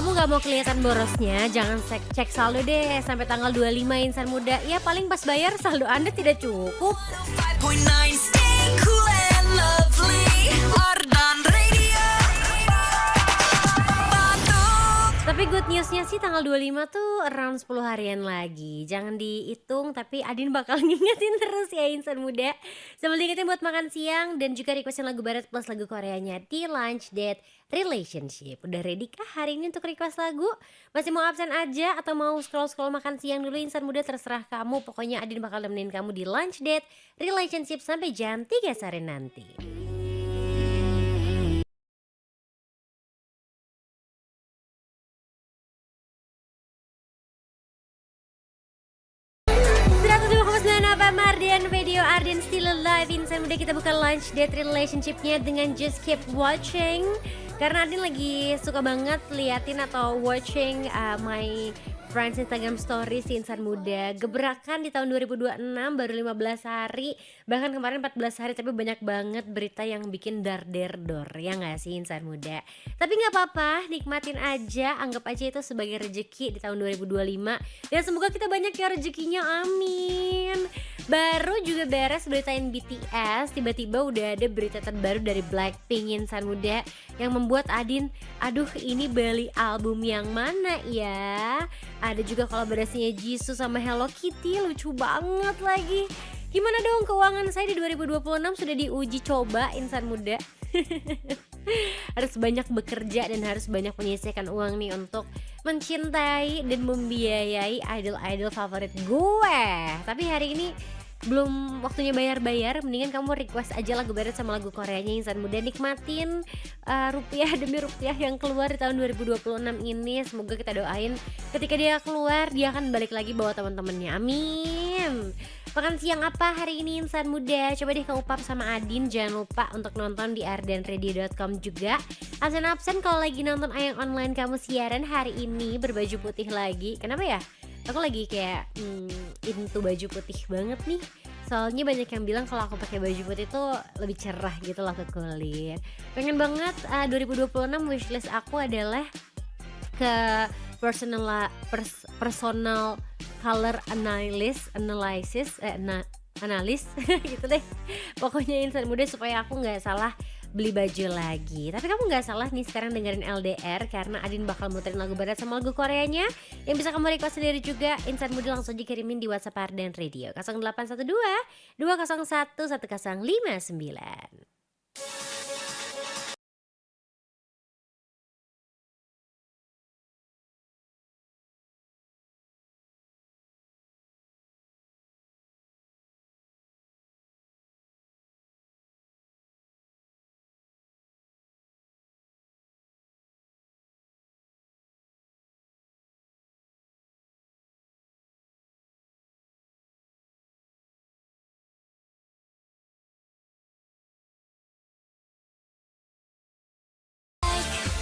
kamu nggak mau kelihatan borosnya, jangan cek saldo deh sampai tanggal 25 insan muda. Ya paling pas bayar saldo Anda tidak cukup. 5.9 stay cool and lovely. Ardan Radio. Tapi good newsnya sih tanggal 25 tuh around 10 harian lagi. Jangan dihitung tapi Adin bakal ngingetin terus ya insan muda. Sambil diingetin buat makan siang dan juga requestin lagu barat plus lagu Koreanya di Lunch Date Relationship. Udah ready kah hari ini untuk request lagu? Masih mau absen aja atau mau scroll-scroll makan siang dulu insan muda, terserah kamu. Pokoknya Adin bakal nemenin kamu di Lunch Date Relationship sampai jam 3 sore nanti. 102,9 apa Mardian Video Arden Still Alive. Insan muda, kita buka Lunch Date Relationship-nya dengan Just Keep Watching. Karena Adin lagi suka banget liatin atau watching my friends Instagram stories si insan muda. Gebrakan di tahun 2026 baru 15 hari, bahkan kemarin 14 hari, tapi banyak banget berita yang bikin dar-der-dor. Ya gak sih insan muda? Tapi gak apa-apa, nikmatin aja, anggap aja itu sebagai rezeki di tahun 2025. Dan semoga kita banyak ya rezekinya, amin. Baru juga beres beritain BTS, tiba-tiba udah ada berita terbaru dari Blackpink insan muda yang membuat Adin, aduh ini beli album yang mana ya? Ada juga kolaborasinya Jisoo sama Hello Kitty, lucu banget lagi. Gimana dong keuangan saya di 2026 sudah diuji coba insan muda. Harus banyak bekerja dan harus banyak menyisihkan uang nih untuk mencintai dan membiayai idol-idol favorit gue. Tapi hari ini belum waktunya bayar-bayar, mendingan kamu request aja lagu barat sama lagu Koreanya insan muda. Nikmatin rupiah demi rupiah yang keluar di tahun 2026 ini. Semoga kita doain ketika dia keluar dia akan balik lagi bawa teman-temannya, amin. Makan siang apa hari ini insan muda? Coba deh kamu pap sama Adin. Jangan lupa untuk nonton di ardenradio.com juga. Absen-absen kalau lagi nonton Ayang Online kamu siaran hari ini berbaju putih lagi. Kenapa ya? Aku lagi kayak into baju putih banget nih. Soalnya banyak yang bilang kalau aku pakai baju putih tuh lebih cerah gitu loh ke kulit. Pengen banget 2026 wishlist aku adalah ke personal color analysis gitu deh. Pokoknya insan muda supaya aku nggak salah beli baju lagi. Tapi kamu nggak salah nih sekarang dengerin LDR karena Adin bakal muterin lagu barat sama lagu Koreanya yang bisa kamu request sendiri juga. Insan muda langsung dikirimin di WhatsApp Arden Radio 0812 201 1059.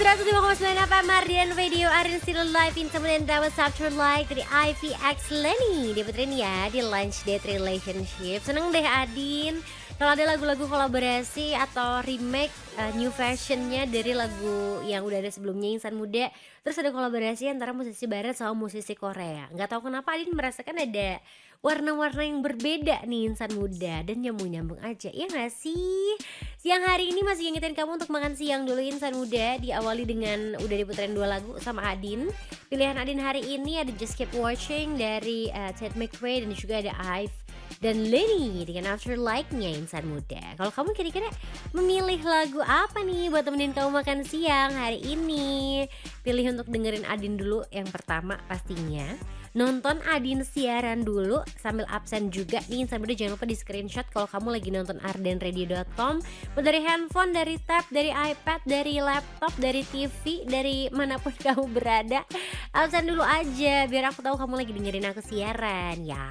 105,9 apa Mardian Radio Arden Still Alive. Insan muda, that was After Like dari IVX Lenny. Diputerin ya di Lunch Date Relationship. Seneng deh Adin kalau ada lagu-lagu kolaborasi atau remake new fashionnya dari lagu yang udah ada sebelumnya insan muda. Terus ada kolaborasi antara musisi barat sama musisi Korea. Nggak tahu kenapa Adin merasakan ada warna-warna yang berbeda nih insan muda. Dan nyambung-nyambung aja, ya nggak sih? Siang hari ini masih ngingetin kamu untuk makan siang dulu insan muda. Diawali dengan udah diputerin 2 lagu sama Adin. Pilihan Adin hari ini ada Just Keep Watching dari Ted McRae dan juga ada Ive dan Lenny dengan After Like-nya insan muda. Kalau kamu kira-kira memilih lagu apa nih buat temenin kamu makan siang hari ini? Pilih untuk dengerin Adin dulu yang pertama pastinya. Nonton Adin siaran dulu sambil absen juga nih insan muda. Jangan lupa di screenshot kalau kamu lagi nonton ardenradio.com. Mau dari handphone, dari tab, dari iPad, dari laptop, dari TV, dari manapun kamu berada, absen dulu aja biar aku tahu kamu lagi dengerin aku siaran ya.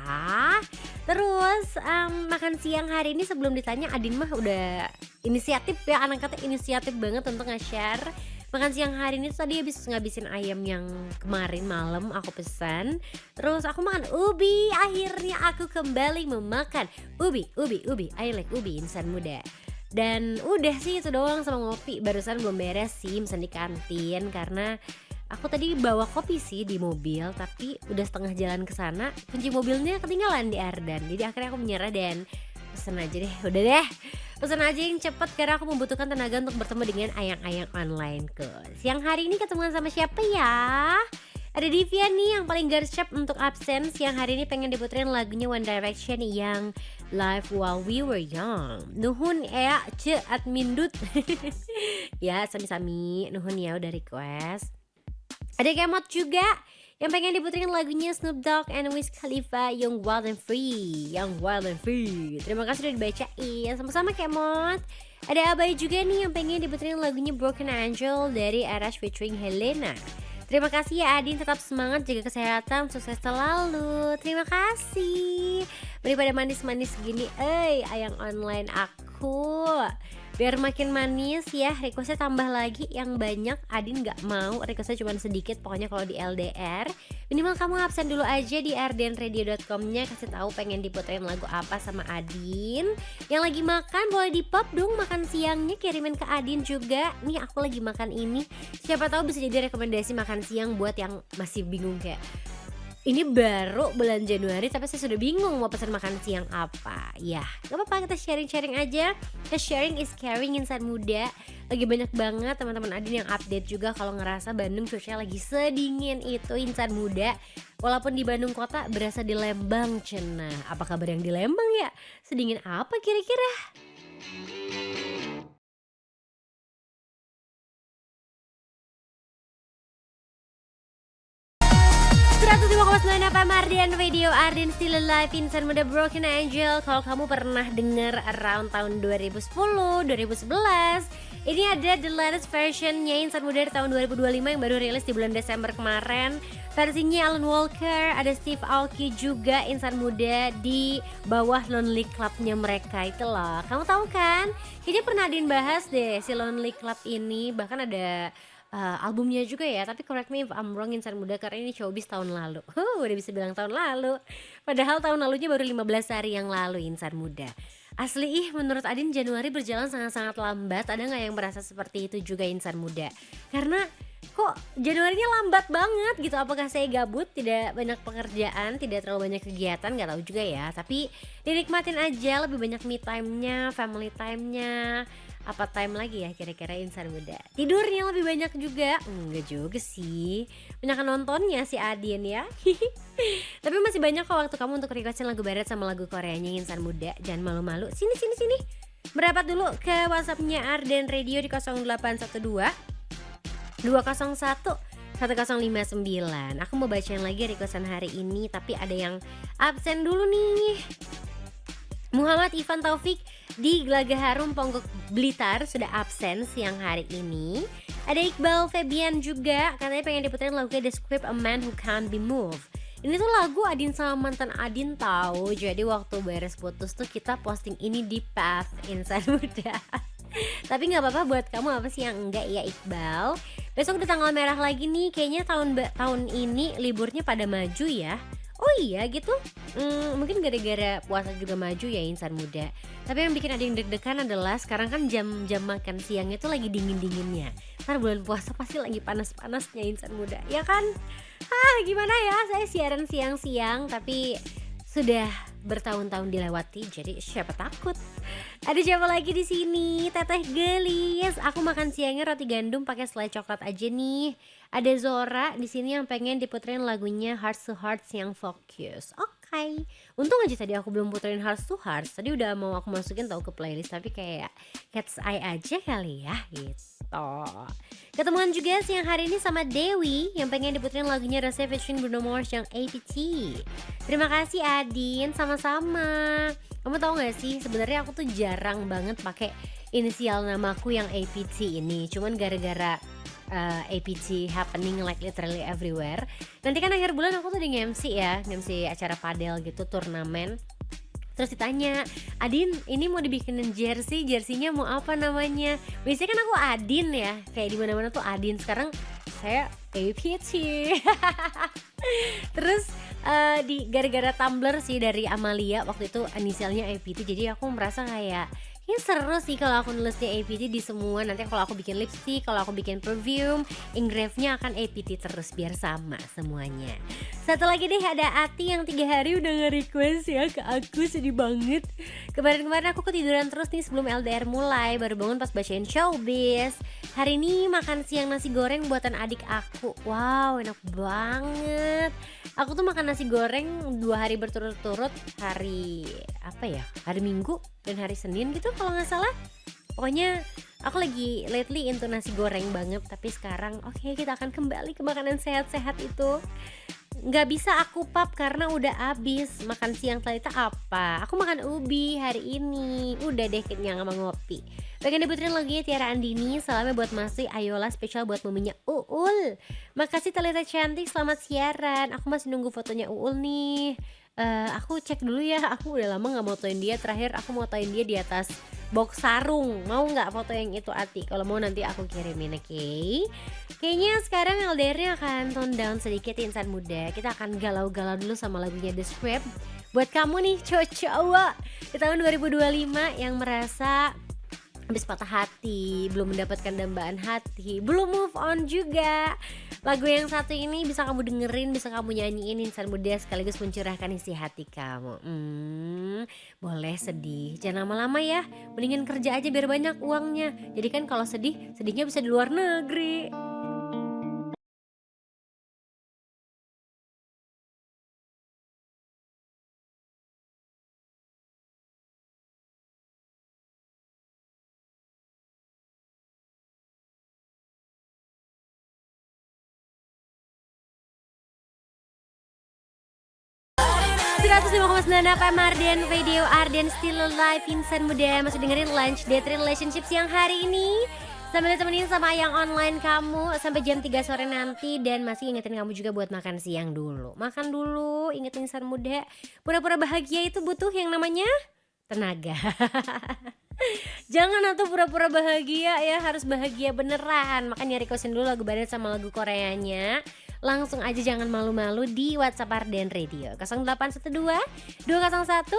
Terus makan siang hari ini sebelum ditanya, Adin mah udah inisiatif ya, anak kata inisiatif banget untuk nge-share. Makan siang hari ini tadi habis ngabisin ayam yang kemarin malam aku pesan. Terus aku makan ubi, akhirnya aku kembali memakan ubi. I like ubi insan muda. Dan udah sih itu doang sama ngopi. Barusan belum beres sih, pesan di kantin karena Aku tadi bawa kopi sih di mobil, tapi udah setengah jalan ke sana, kunci mobilnya ketinggalan di Ardan. Jadi akhirnya aku menyerah dan pesen aja deh, udah deh. Pesen aja yang cepet karena aku membutuhkan tenaga untuk bertemu dengan ayang-ayang online ke. Siang hari ini ketemuan sama siapa ya? Ada Divya nih yang paling gercep untuk absen. Siang hari ini pengen diputerin lagunya One Direction yang Live While We Were Young. Nuhun ya ce admin dut. Ya sami-sami, nuhun ya udah request. Ada Kemot juga yang pengen diputerin lagunya Snoop Dogg and Wiz Khalifa yang Wild and Free. Terima kasih udah dibacain. Sama-sama Kemot. Ada Abai juga nih yang pengen diputerin lagunya Broken Angel dari Arash featuring Helena. Terima kasih ya Adin, tetap semangat, jaga kesehatan, sukses selalu. Terima kasih. Daripada manis-manis gini, ayang online aku. Biar makin manis ya, requestnya tambah lagi yang banyak. Adin gak mau, requestnya cuma sedikit. Pokoknya kalau di LDR, minimal kamu absen dulu aja di ardenradio.com-nya. Kasih tahu pengen diputerin lagu apa sama Adin. Yang lagi makan boleh di pop dong, makan siangnya kirimin ke Adin juga. Nih aku lagi makan ini. Siapa tahu bisa jadi rekomendasi makan siang buat yang masih bingung kayak, ini baru bulan Januari tapi saya sudah bingung mau pesan makan siang apa. Ya gak apa-apa, kita sharing-sharing aja. Cause sharing is caring insan muda. Lagi banyak banget teman-teman Adin yang update juga kalau ngerasa Bandung cuacanya lagi sedingin itu insan muda. Walaupun di Bandung kota berasa di Lembang cenah. Apa kabar yang di Lembang ya? Sedingin apa kira-kira? 105,9 FM Ardian Radio, Ardian Still Alive, insan muda Broken Angel. Kalau kamu pernah dengar around tahun 2010, 2011, ini ada the latest versionnya insan muda dari tahun 2025 yang baru rilis di bulan Desember kemarin. Versinya Alan Walker, ada Steve Aoki juga insan muda di bawah Lonely Club-nya mereka itu loh. Kamu tahu kan? Kayaknya pernah Adin bahas deh si Lonely Club ini, bahkan ada albumnya juga ya, tapi correct me if I'm wrong insan muda karena ini showbiz tahun lalu. Udah bisa bilang tahun lalu. Padahal tahun lalunya baru 15 hari yang lalu insan muda. Asli menurut Adin Januari berjalan sangat-sangat lambat. Ada gak yang merasa seperti itu juga insan muda? Karena kok Januarinya lambat banget gitu. Apakah saya gabut, tidak banyak pekerjaan, tidak terlalu banyak kegiatan, gak tahu juga ya. Tapi dinikmatin aja, lebih banyak me time-nya, family time-nya. Apa time lagi ya kira-kira insan muda? Tidurnya lebih banyak juga? Enggak juga sih, banyak nontonnya si Adin ya. Tapi masih banyak kok waktu kamu untuk requestin lagu barat sama lagu Koreanya insan muda. Jangan malu-malu, sini. Merapat dulu ke WhatsAppnya Arden Radio di 0812 201 1059. Aku mau bacain lagi requestan hari ini, tapi ada yang absen dulu nih. Muhammad Ivan Taufik di Gelaga Harum Ponggok Blitar sudah absen siang hari ini. Ada Iqbal Febian juga, katanya pengen diputerin lagunya The Script A Man Who Can't Be Moved. Ini tuh lagu Adin sama mantan Adin tahu. Jadi waktu beres putus tuh kita posting ini di Path insan muda. Tapi gak apa-apa buat kamu, apa sih yang enggak ya Iqbal. Besok udah tanggal merah lagi nih. Kayaknya tahun ini liburnya pada maju ya. Oh iya gitu, mungkin gara-gara puasa juga maju ya insan muda. Tapi yang bikin ada yang deg-degan adalah sekarang kan jam makan siangnya tuh lagi dingin-dinginnya. Ntar bulan puasa pasti lagi panas-panasnya insan muda, ya kan? Gimana ya, saya siaran siang-siang tapi sudah bertahun-tahun dilewati, jadi siapa takut. Ada siapa lagi di sini? Teteh Gelis. Aku makan siangnya roti gandum pakai selai coklat aja nih. Ada Zora di sini yang pengen diputerin lagunya Hearts to Hearts yang Focus. Oke. Untung aja tadi aku belum puterin Hearts to Hearts. Tadi udah mau aku masukin tahu ke playlist, tapi kayak Cat's Eye aja kali ya gitu. Ketemuan juga siang hari ini sama Dewi yang pengen diputerin lagunya Rose featuring Bruno Mars yang APT. Terima kasih Adin, sama-sama. Kamu tahu gak sih sebenarnya aku tuh jarang banget pakai inisial namaku yang APT ini. Cuman gara-gara APT happening like literally everywhere. Nanti kan akhir bulan aku tuh di nge-MC ya, nge-MC acara padel gitu, turnamen. Terus ditanya, Adin ini mau dibikinin jersey-nya mau apa namanya? Biasanya kan aku Adin ya, kayak di mana-mana tuh Adin. Sekarang saya APT. Terus di gara-gara tumbler sih dari Amalia waktu itu inisialnya APT, jadi aku merasa kayak Ini seru sih kalau aku nulisnya APT di semua. Nanti kalau aku bikin lipstick, kalau aku bikin perfume, engrave-nya akan APT terus biar sama semuanya. Satu lagi deh, ada Ati yang 3 hari udah nge-request ya ke aku, sedih banget. Kemarin-kemarin aku ketiduran terus nih sebelum LDR mulai, baru bangun pas bacain showbiz. Hari ini makan siang nasi goreng buatan adik aku. Wow, enak banget. Aku tuh makan nasi goreng 2 hari berturut-turut, hari apa ya? Hari Minggu dan hari Senin gitu kalau nggak salah. Pokoknya aku lagi lately into nasi goreng banget. Tapi sekarang oke, kita akan kembali ke makanan sehat-sehat itu. Nggak bisa aku pap karena udah abis. Makan siang tadi itu apa? Aku makan ubi hari ini. Udah deh kenyang sama ngopi. Pengen debutin lagi Tiara Andini. Salamnya buat Masih Ayola, spesial buat maminya Uul. Makasih Talita cantik, selamat siaran. Aku masih nunggu fotonya Uul nih. Aku cek dulu ya. Aku udah lama nggak motoin dia. Terakhir aku motoin dia di atas box sarung. Mau nggak foto yang itu Ati? Kalau mau nanti aku kirimin, oke? Kayaknya sekarang LDR-nya akan tone down sedikit insan muda. Kita akan galau-galau dulu sama lagunya The Script. Buat kamu nih cowok-cowok di tahun 2025 yang merasa habis patah hati, belum mendapatkan dambaan hati, belum move on juga. Lagu yang satu ini bisa kamu dengerin, bisa kamu nyanyiin insan muda sekaligus mencurahkan isi hati kamu. Boleh sedih, jangan lama-lama ya. Mendingan kerja aja biar banyak uangnya. Jadi kan kalau sedih, sedihnya bisa di luar negeri. Seratus 105,9 FM Arden Radio, Arden Still Alive, insan muda masih dengerin Lunch Date Relationship siang hari ini. Sambil ditemenin sama yang online kamu sampai jam 3 sore nanti. Dan masih ingetin kamu juga buat makan siang dulu. Makan dulu, inget insan muda. Pura-pura bahagia itu butuh yang namanya tenaga. Jangan atau pura-pura bahagia ya, harus bahagia beneran. Makanya requestin dulu lagu barat sama lagu Koreanya. Langsung aja, jangan malu-malu di WhatsApp Arden Radio 0812 201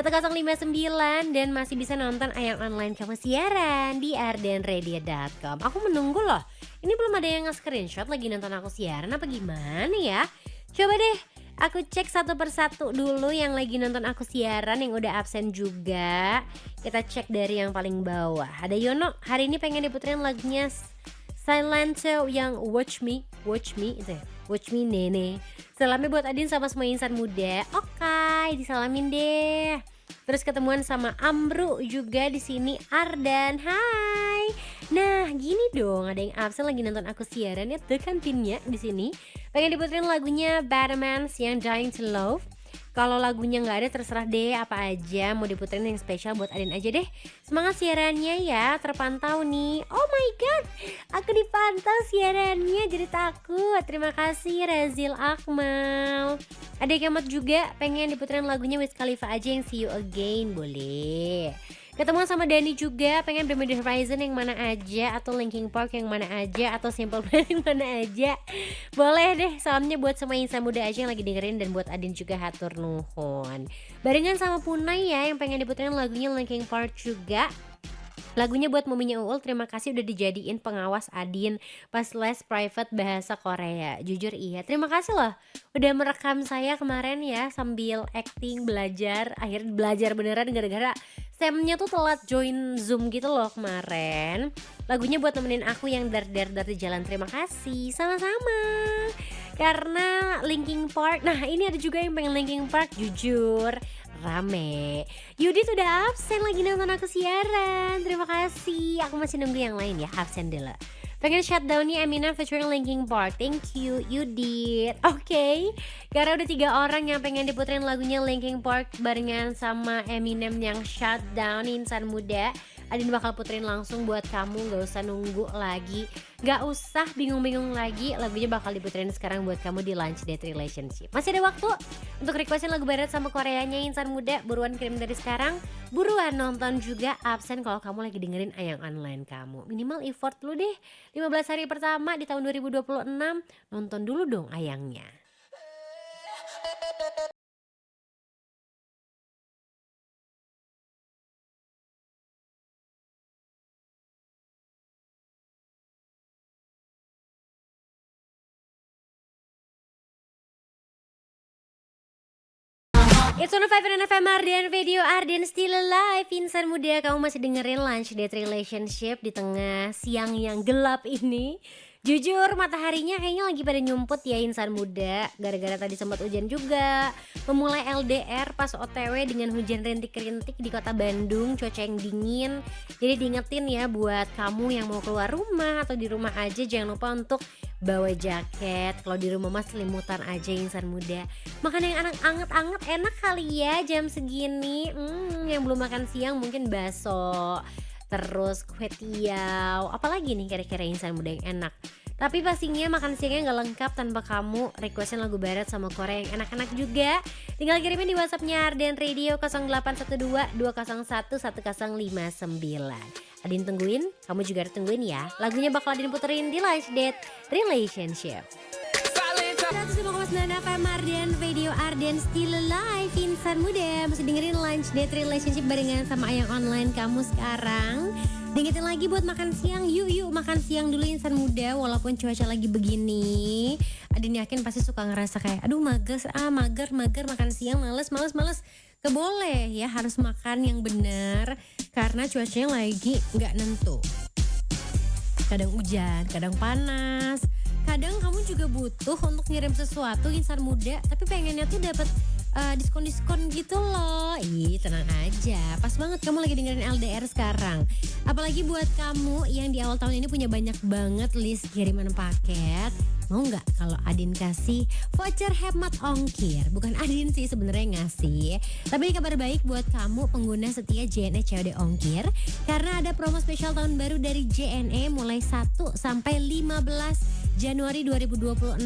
1059. Dan masih bisa nonton Ayang online kamu siaran di ardenradio.com. Aku menunggu loh, ini belum ada yang nge-screenshot lagi nonton aku siaran apa gimana ya. Coba deh aku cek satu persatu dulu yang lagi nonton aku siaran, yang udah absen juga. Kita cek dari yang paling bawah. Ada Yono, hari ini pengen diputerin lagunya Silento yang Watch Me itu ya? Watch Me Nene. Salamnya buat Adin sama semua insan muda. Oke, disalamin deh. Terus ketemuan sama Amru juga di sini. Ardan, hai. Nah, gini dong, ada yang absen lagi nonton aku siaran ya, tekan pinnya di sini. Pengen diputerin lagunya Batman's yang Dying to Love. Kalau lagunya nggak ada terserah deh, apa aja mau diputerin yang spesial buat Adin aja deh. Semangat siarannya ya, terpantau nih. Oh my god, aku dipantau siarannya, jadi takut. Terima kasih Razil Akmal. Ada Kemat juga pengen diputerin lagunya Wiz Khalifa aja yang See You Again, boleh. Ketemu sama Dani juga pengen Bring Me The Horizon yang mana aja, atau Linkin Park yang mana aja, atau Simple Plan yang mana aja. Boleh deh, salamnya buat semua insan muda aja yang lagi dengerin, dan buat Adin juga hatur nuhun. Barengan sama Punai ya yang pengen diputerin lagunya Linkin Park juga. Lagunya buat maminya Uul, terima kasih udah dijadiin pengawas Adin pas les private bahasa Korea. Jujur iya, terima kasih loh udah merekam saya kemarin ya sambil acting, belajar. Akhirnya belajar beneran gara-gara Samnya tuh telat join Zoom gitu loh kemarin. Lagunya buat nemenin aku yang dar-dar di jalan, terima kasih. Sama-sama. Karena Linkin Park, nah ini ada juga yang pengen Linkin Park, jujur rame. Yudit udah absen lagi nonton aku siaran, terima kasih. Aku masih nunggu yang lain ya, absen dulu. Pengen shutdownnya Eminem featuring Linkin Park, thank you Yudit. Oke, karena udah 3 orang yang pengen diputerin lagunya Linkin Park barengan sama Eminem yang shutdown, insan muda, Adin bakal puterin langsung buat kamu, gak usah nunggu lagi, gak usah bingung-bingung lagi. Lagunya bakal diputerin sekarang buat kamu di Lunch Date Relationship. Masih ada waktu untuk requestin lagu barat sama Koreanya insan muda. Buruan kirim dari sekarang, buruan nonton juga absen kalau kamu lagi dengerin Ayang online kamu. Minimal effort dulu deh, 15 hari pertama di tahun 2026, nonton dulu dong Ayangnya. It's on 5 FM Ardian Video Ardian Still Alive. Insan muda, kamu masih dengerin Lunch Date Relationship di tengah siang yang gelap ini. Jujur mataharinya kayaknya lagi pada nyumput ya insan muda. Gara-gara tadi sempat hujan juga. Memulai LDR pas OTW dengan hujan rintik-rintik di kota Bandung. Cuaca yang dingin. Jadi diingetin ya buat kamu yang mau keluar rumah atau di rumah aja, jangan lupa untuk bawa jaket. Kalau di rumah mah selimutan aja insan muda. Makan yang anget-anget enak kali ya jam segini. Yang belum makan siang mungkin bakso, terus kue tiaw, apalagi nih kira-kira insan muda yang enak. Tapi pastinya makan siangnya gak lengkap tanpa kamu requestin lagu barat sama Korea yang enak-enak juga. Tinggal kirimin di WhatsAppnya Ardian Radio 0812 201 1059. Adin tungguin, kamu juga tungguin ya. Lagunya bakal Adin puterin di Lunch Date Relationship. 105,9 FM Ardian Radio Ardian Still Alive. Insan muda masih dengerin Lunch Date Relationship barengan sama Ayang Online kamu sekarang. Diingetin lagi buat makan siang. Yuk makan siang dulu insan muda. Walaupun cuaca lagi begini, Adin yakin pasti suka ngerasa kayak aduh mager makan siang, males. Gak boleh ya, harus makan yang benar karena cuacanya lagi gak nentu. Kadang hujan, kadang panas. Kadang kamu juga butuh untuk ngirim sesuatu insan muda, tapi pengennya tuh dapat diskon gitu loh. Ih, tenang aja, pas banget kamu lagi dengerin LDR sekarang. Apalagi buat kamu yang di awal tahun ini punya banyak banget list kiriman paket. Mau nggak kalau Adin kasih voucher hemat ongkir? Bukan Adin sih sebenarnya ngasih, tapi ini kabar baik buat kamu pengguna setia JNE COD Ongkir, karena ada promo spesial tahun baru dari JNE mulai 1 sampai 15 Januari 2026.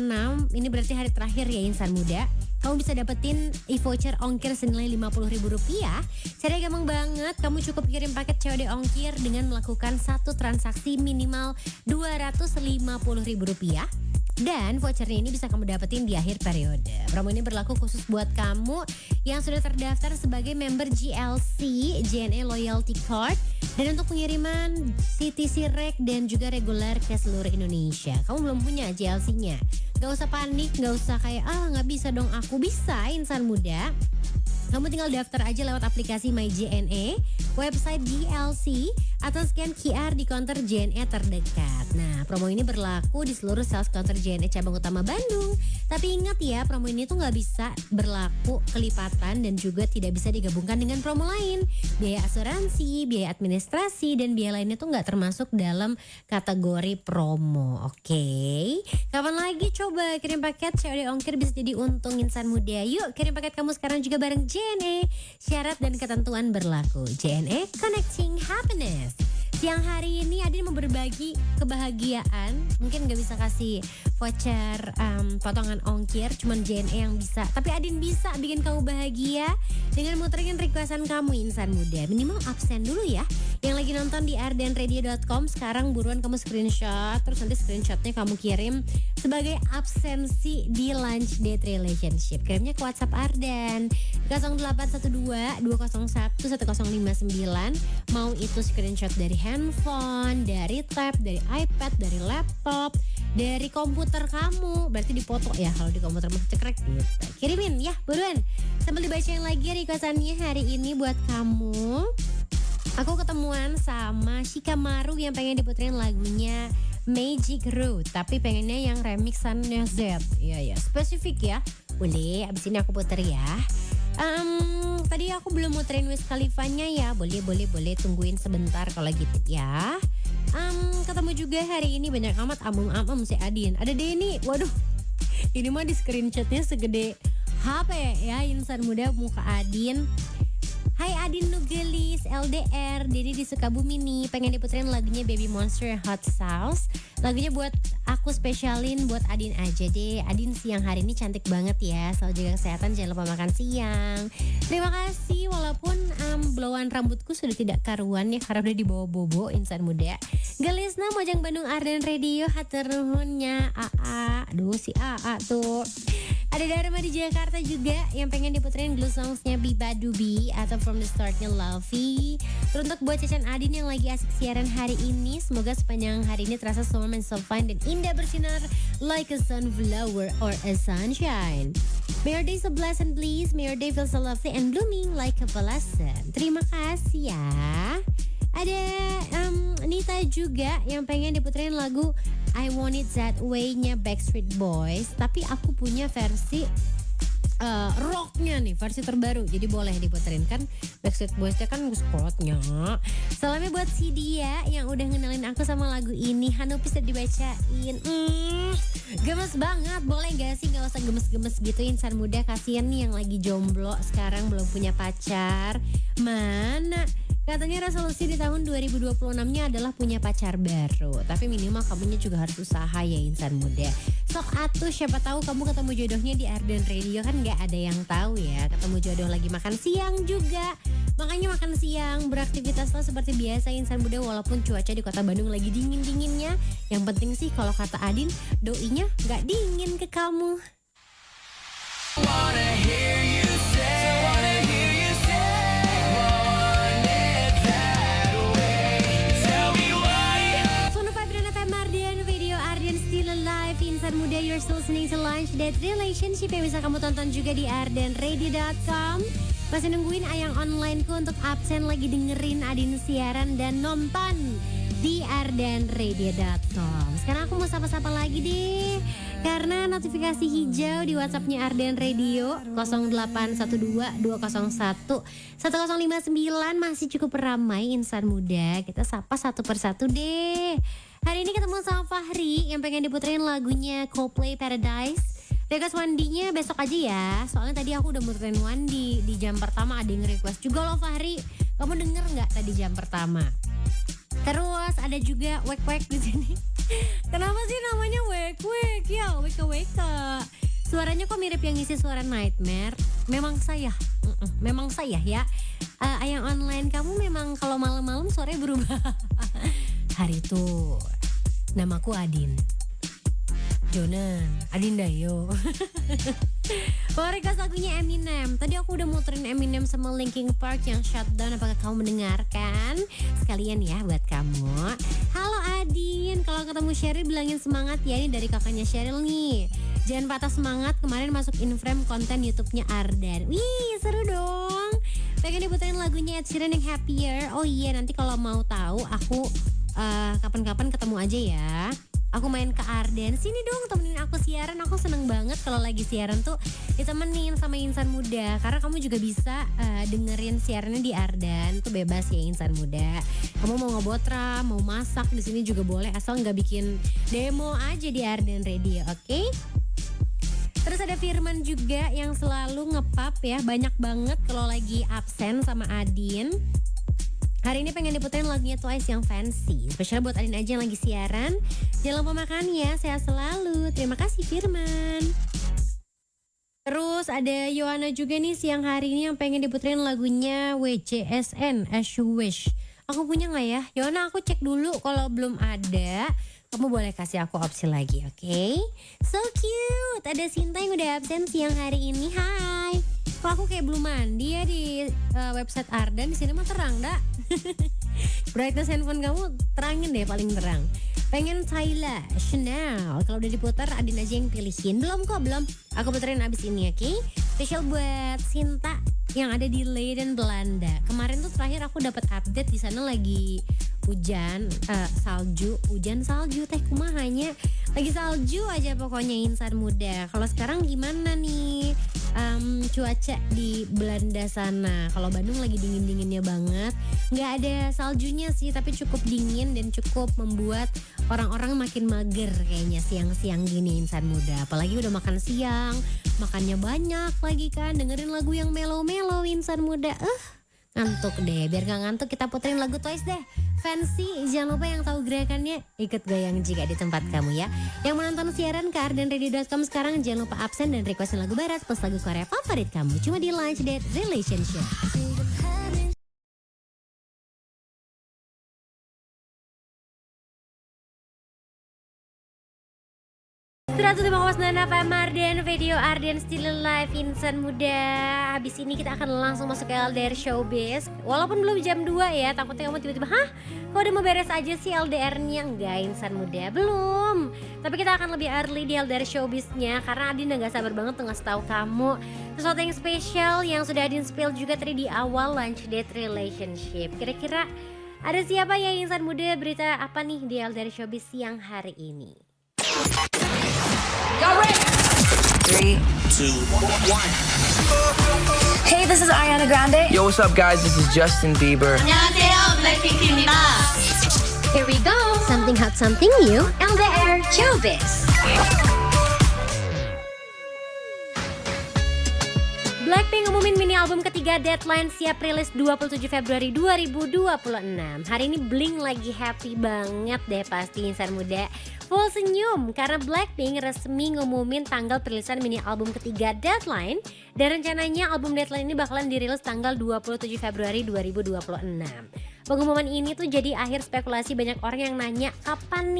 Ini berarti hari terakhir ya insan muda. Kamu bisa dapetin e-voucher ongkir senilai Rp50.000. Caranya gampang banget, kamu cukup kirim paket COD Ongkir dengan melakukan satu transaksi minimal Rp250.000. Dan vouchernya ini bisa kamu dapetin di akhir periode. Promo ini berlaku khusus buat kamu yang sudah terdaftar sebagai member GLC JNE Loyalty Card, dan untuk pengiriman CTC Rek dan juga reguler ke seluruh Indonesia. Kamu belum punya GLC-nya? Gak usah panik, gak usah kayak gak bisa dong aku. Bisa insan muda. Kamu tinggal daftar aja lewat aplikasi My JNE, website GLC, atau scan QR di counter JNE terdekat. Nah, promo ini berlaku di seluruh sales counter JNE cabang utama Bandung. Tapi ingat ya, promo ini tuh gak bisa berlaku kelipatan dan juga tidak bisa digabungkan dengan promo lain. Biaya asuransi, biaya administrasi, dan biaya lainnya tuh gak termasuk dalam kategori promo. Oke? Kapan lagi coba kirim paket COD Ongkir bisa jadi untung insan muda. Yuk kirim paket kamu sekarang juga bareng JNE. Syarat dan ketentuan berlaku. JNE Connecting Happiness. Siang hari ini Adin mau berbagi kebahagiaan. Mungkin gak bisa kasih voucher potongan ongkir, cuman JNE yang bisa. Tapi Adin bisa bikin kamu bahagia dengan muterin requestan kamu insan muda. Minimal absen dulu ya. Yang lagi nonton di ardenradio.com sekarang buruan kamu screenshot. Terus nanti screenshotnya kamu kirim sebagai absensi di Lunch Date Relationship. Kirimnya ke WhatsApp Ardan 0812 201 1059. Mau itu screenshot dari handphone, dari tab, dari iPad, dari laptop, dari komputer kamu. Berarti dipoto ya, kalau di komputer masih cekrek gitu. Kirimin ya buruan. Sambil dibacain lagi requestannya hari ini buat kamu. Aku ketemuan sama Shikamaru yang pengen diputerin lagunya Magic Road, tapi pengennya yang remixannya Z. Iya, spesifik ya. Boleh, abis ini aku puter ya. Tadi aku belum muterin Wiz Khalifa-nya ya. Boleh, tungguin sebentar kalau gitu ya. Ketemu juga hari ini banyak amat amum si Adin. Ada Denny, waduh. Ini mah di screenshotnya segede HP ya insan muda muka Adin. Hai Adin Nugelis, LDR, Dedi di Sukabumi nih, pengen diputerin lagunya Baby Monster yang Hot Sauce. Lagunya buat aku spesialin buat Adin aja deh. Adin siang hari ini cantik banget ya, selalu jaga kesehatan, jangan lupa makan siang. Terima kasih, walaupun blowan rambutku sudah tidak karuan ya karena udah dibawa bobo insan muda. Gelisna Mojang Bandung Arden Radio, haturnuhunnya AA. Aduh si AA tuh. Ada Dharma di Jakarta juga yang pengen diputerin Glue Songs-nya Biba Dubi atau From the Start-nya Lovey. Teruntuk buat Cacan Adin yang lagi asik siaran hari ini, semoga sepanjang hari ini terasa so warm and so fine dan indah bersinar like a sunflower or a sunshine. May your day so blessed and please. May your day feel so lovely and blooming like a blossom. Terima kasih ya. Ada Nita juga yang pengen diputerin lagu I Want It That Way-nya Backstreet Boys. Tapi aku punya versi rocknya nih, versi terbaru. Jadi boleh diputerin kan. Backstreet Boys-nya kan squadnya. Salamnya buat si dia yang udah ngenalin aku sama lagu ini. Hanu bisa dibacain. Gemes banget. Boleh gak sih, gak usah gemes-gemes gitu. Insan muda kasihan nih yang lagi jomblo sekarang, belum punya pacar. Mana? Katanya resolusi di tahun 2026-nya adalah punya pacar baru. Tapi minimal kamunya juga harus usaha ya insan muda. Sok atuh, siapa tahu kamu ketemu jodohnya di Ardan Radio, kan gak ada yang tahu ya. Ketemu jodoh lagi makan siang juga. Makanya makan siang, beraktivitaslah seperti biasa insan muda walaupun cuaca di kota Bandung lagi dingin-dinginnya. Yang penting sih kalau kata Adin, doinya gak dingin ke kamu. Wanna hear you say, wanna hear you say, want it that way. Tell me why. Sonu Fabri dan FM Ardian Video Ardian Still Alive. Insan muda, you're still listening to Lunch Date Relationship yang bisa kamu tonton juga di ardenradio.com. Masih nungguin Ayang Onlineku untuk absen lagi dengerin Adin siaran dan nonton di ardenradio.com. Sekarang aku mau sapa-sapa lagi deh. Karena notifikasi hijau di WhatsAppnya Ardan Radio 0812011059 masih cukup ramai insan muda. Kita sapa satu persatu deh. Hari ini ketemu sama Fahri yang pengen diputerin lagunya Coldplay Paradise. Request Wandinya besok aja ya. Soalnya tadi aku udah muterin Wandi di jam pertama, ada yang request juga loh Fahri. Kamu denger nggak tadi jam pertama? Terus ada juga Wek-Wek di sini. Kenapa sih namanya Wek-Wek? Ya Weka-Weka. Suaranya kok mirip yang ngisi suara Nightmare. Memang saya ya. Ayang online kamu memang kalau malam-malam suaranya berubah. Hari itu namaku Adin. Jonan, Adin Dayo. Request lagunya Eminem. Tadi aku udah muterin Eminem sama Linkin Park yang Shutdown. Apakah kamu mendengarkan? Sekalian ya buat kamu. Halo Adin, kalau ketemu Sheryl bilangin semangat ya. Ini dari kakaknya Sheryl nih. Jangan patah semangat, kemarin masuk in frame konten YouTube-nya Ardan. Wih seru dong. Pengen diputerin lagunya Ed Sheeran yang Happier. Oh iya, nanti kalau mau tahu aku kapan-kapan ketemu aja ya. Aku main ke Ardan, sini dong temenin aku siaran. Aku seneng banget kalau lagi siaran tuh ditemenin sama insan muda. Karena kamu juga bisa dengerin siarannya di Ardan. Itu bebas ya insan muda. Kamu mau ngebotra, mau masak di sini juga boleh, asal nggak bikin demo aja di Ardan Radio, oke? Terus ada Firman juga yang selalu ngepap ya, banyak banget kalau lagi absen sama Adin. Hari ini pengen diputerin lagunya Twice yang Fancy. Spesial buat Adin aja yang lagi siaran. Jangan lupa makan ya, sehat selalu. Terima kasih Firman. Terus ada Yohana juga nih siang hari ini yang pengen diputerin lagunya WCSN As You Wish. Aku punya gak ya? Yohana aku cek dulu, kalau belum ada kamu boleh kasih aku opsi lagi, oke? So cute. Ada Sinta yang udah absen siang hari ini. Hai. Kok aku kayak belum mandi ya di website Ardan. Di sini mah terang dah. Brightness handphone kamu terangin deh, paling terang. Pengen Tyla Chanel. Kalau udah diputar Adin aja yang pilihin. Belum kok, belum. Aku puterin abis ini, oke? Spesial buat Sinta yang ada di Leiden, Belanda. Kemarin tuh terakhir aku dapat update di sana lagi hujan salju teh kumahanya lagi salju aja pokoknya insan muda. Kalau sekarang gimana nih cuaca di Belanda sana? Kalau Bandung lagi dingin-dinginnya banget, nggak ada saljunya sih, tapi cukup dingin dan cukup membuat orang-orang makin mager kayaknya siang-siang gini insan muda. Apalagi udah makan siang, makannya banyak lagi kan, dengerin lagu yang melo-melo insan muda. Ngantuk deh, biar gak ngantuk kita puterin lagu Twice deh, Fancy. Jangan lupa yang tahu gerakannya ikut goyang jika di tempat kamu ya. Yang menonton siaran ke ardenradio.com sekarang jangan lupa absen dan requestin lagu barat plus lagu Korea favorit kamu cuma di Lunch Date Relationship. 105,9 FM Arden, video Arden Still Alive, insan muda. Habis ini kita akan langsung masuk ke LDR Showbiz. Walaupun belum jam 2 ya, takutnya kamu tiba-tiba, hah? Kok udah mau beres aja sih LDR-nya? Enggak, insan muda, belum. Tapi kita akan lebih early di LDR Showbiz-nya, karena Adin udah gak sabar banget tuh ngasih tahu kamu sesuatu yang spesial yang sudah Adin spill juga tadi di awal lunch date relationship. Kira-kira ada siapa ya insan muda, berita apa nih di LDR Showbiz siang hari ini? 3, 2, 1. Hey, this is Ariana Grande. Yo, what's up, guys? This is Justin Bieber. 안녕하세요, 블랙핑크입니다. Here we go, something hot, something new, LDR Showbiz. Blackpink ngumumin mini album ketiga Deadline siap rilis 27 Februari 2026. Hari ini Blink lagi happy banget deh pasti insan muda. Full senyum karena Blackpink resmi ngumumin tanggal perilisan mini album ketiga Deadline. Dan rencananya album Deadline ini bakalan dirilis tanggal 27 Februari 2026. Pengumuman ini tuh jadi akhir spekulasi banyak orang yang nanya kapan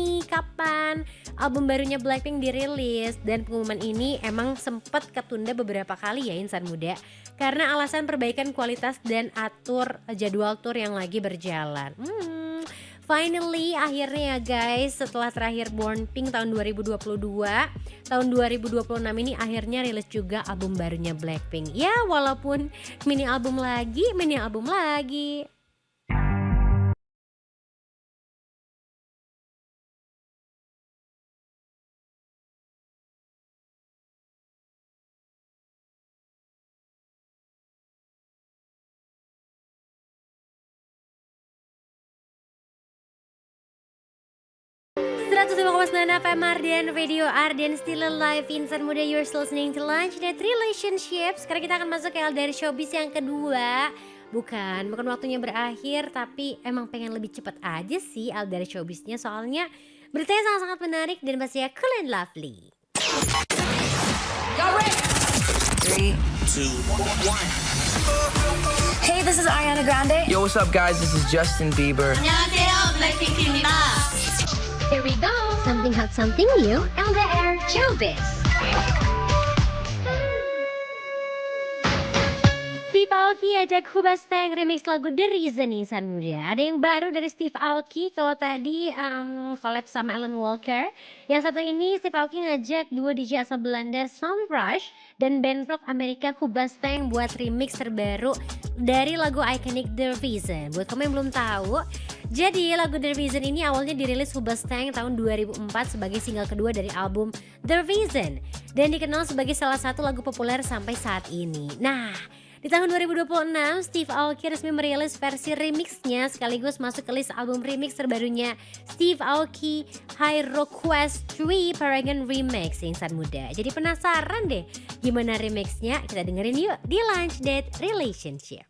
album barunya Blackpink dirilis. Dan pengumuman ini emang sempet ketunda beberapa kali ya insan muda, karena alasan perbaikan kualitas dan atur jadwal tour yang lagi berjalan. Finally akhirnya ya guys, setelah terakhir Born Pink tahun 2022, tahun 2026 ini akhirnya rilis juga album barunya Blackpink. Ya walaupun mini album lagi. 105,9 FM Arden, video Arden Still Alive, insan muda, you're still listening to Lunch Date Relationship. Sekarang kita akan masuk ke LDR Showbiz yang kedua. Bukan waktunya berakhir, tapi emang pengen lebih cepat aja sih LDR Showbiznya. Soalnya beritanya sangat-sangat menarik dan pastinya cool and lovely. 3, 2, 1. Hey, this is Ariana Grande. Yo, what's up, guys? This is Justin Bieber. 안녕하세요, 블랙핑크입니다. Here we go, something hot, something new, LDR Showbiz. Steve Aoki ajak Hubastang remix lagu The Reason insan muda. Ada yang baru dari Steve Aoki. Kalau tadi collab sama Alan Walker, yang satu ini Steve Aoki ngajak duo DJ asal Belanda Soundrush dan band rock Amerika Hubastang buat remix terbaru dari lagu ikonik The Reason. Buat kamu yang belum tahu, jadi lagu The Reason ini awalnya dirilis Hubastang tahun 2004 sebagai single kedua dari album The Reason dan dikenal sebagai salah satu lagu populer sampai saat ini. Nah, di tahun 2026, Steve Aoki resmi merilis versi remixnya sekaligus masuk ke list album remix terbarunya Steve Aoki High Request 3 Paragon Remix insan muda. Jadi penasaran deh gimana remixnya? Kita dengerin yuk di Lunch Date Relationship.